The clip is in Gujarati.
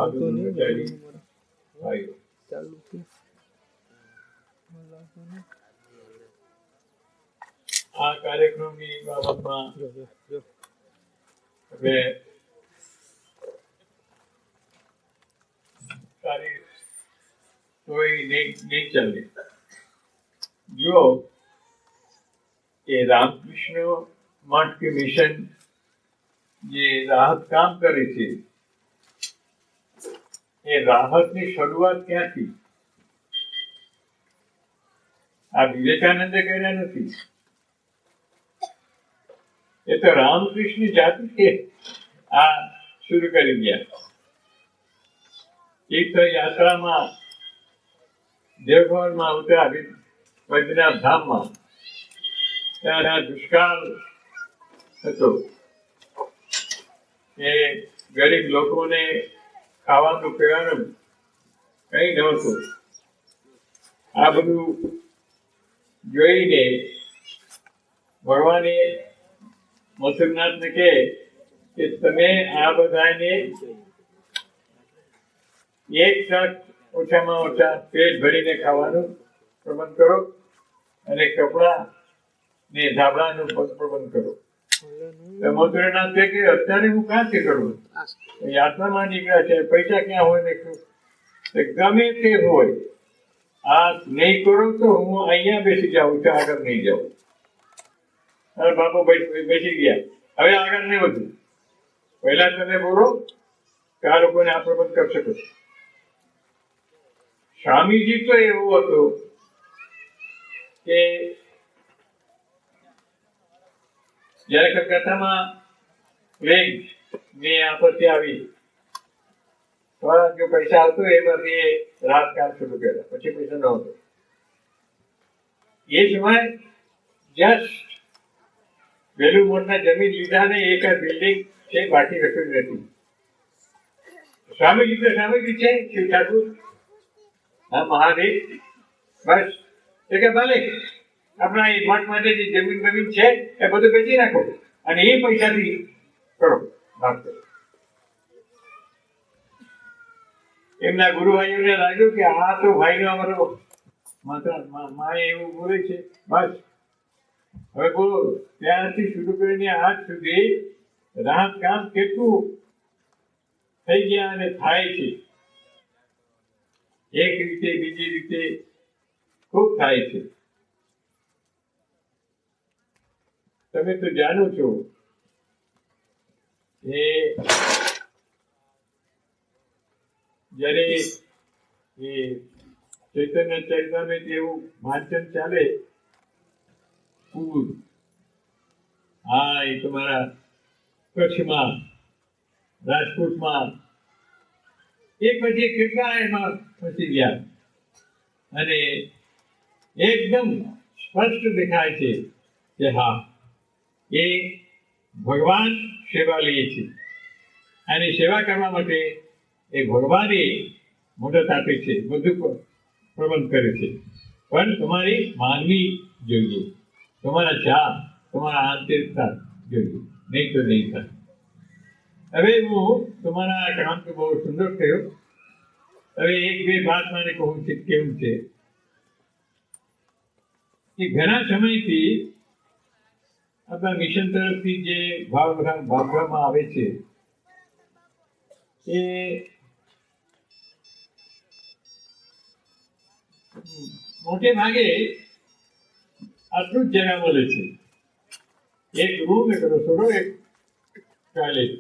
સાધુ બ્રહ્મચારી ભાઈઓ, આ કાર્યક્રમની બાબતમાં હવે સારી કોઈ નહીં ચાલે. જો એ રામકૃષ્ણ મઠ કે મિશન જે રાહત કામ કરે છે, એ રાહતની શરૂઆત ક્યાંથી? આ વિવેકાનંદે કર્યા નથી. એ તો રામકૃષ્ણ જાતે આ શરૂ કરી ગયા. એક તો યાત્રામાં દેવગઢમાં ઉતર્યા, બદ્રીનાથ ધામમાં, ત્યાં દુષ્કાળ હતો. એ ગરીબ લોકોને ખાવાનું પીવાનું કઈ નહોતું. આ બધું જોઈને ભગવાને મથુરનાથને કહે કે તમે આ બધાને એક તક ઓછામાં ઓછા પેટ ભરીને ખાવાનું પ્રબંધ કરો અને કપડા ને ધાબળાનું પ્રબંધ કરો. મથુરનાથ કહે કે અત્યારે હું ક્યાંથી કરું? યાત્રામાં નીકળ્યા છે, પૈસા ક્યાં હોય ને ગમે તે હોય, આ નહીં કરો તો હું અહીંયા બેસી જાઉં છું, આગળ નહીં જાઉં. અને બાપુ બેસી ગયા. હવે આગળ નહીં વધુ, પહેલા તમે બોલો કે આ લોકોને આ પ્રબંધ કરી શકો. સ્વામીજી તો એવું હતું કે જયારે કલકત્તામાં પ્લેગ ની આપત્તિ આવી, જો પૈસા આવતો એમાંથી રાજકામ શરૂ કર્યા. પછી પૈસા ન હતો. એ સમય જસ્ટ વેલુ મોડના જમીન લીધા ને એક બિલ્ડિંગ છે, બાકી રસોઈ નથી. સ્વામીજી તો સ્વામીજી છે, શિવ ઠાકુર, હા મહાદેવ, બસ એ કે ભલે આપણા એ મઠ માટે જે જમીન છે એ બધું વેચી નાખો અને એ પૈસાથી કરો વાત કરો. એમના ગુરુભાઈઓને લાગ્યું કે આ તો ભાઈનો અમારો માએ એવું બોલે છે. બસ હવે બોલો, ત્યારથી શરૂ કરીને આજ સુધી રાહત કામ કેટલું થઈ ગયા અને થાય છે. એક રીતે બીજી રીતે ખૂબ થાય છે. તમે તો જાણો છો એ જયારે એ ચૈતન્ય ચરિતામૃત એવું વાંચન ચાલે, પૂર, હા એ તમારા કચ્છમાં, રાજકોટમાં, એ પછી કેટલા એમાં ફસી ગયા અને એકદમ સ્પષ્ટ દેખાય છે કે હા એ ભગવાન સેવા લે છે અને સેવા કરવા માટે એ ભગવાને મદદ આપે છે, બધું પ્રબંધ કરે છે. પણ તમારી માનવી જોઈએ, તમારા ચા, તમારા આંતરિકતા જોઈએ, નહીં તો નહીં થાય. હવે હું તમારા કામ તો બહુ સુંદર થયો. હવે એક બે વાત મને કહું છે કેવું છે કે ઘણા સમયથી આપણા મિશન તરફથી જે ભાવ ભાગવામાં આવે છે એ મોટે ભાગે આટલું જ જગા મળે છે. એક રૂમ, એક રસોડો, એક ટોયલેટ,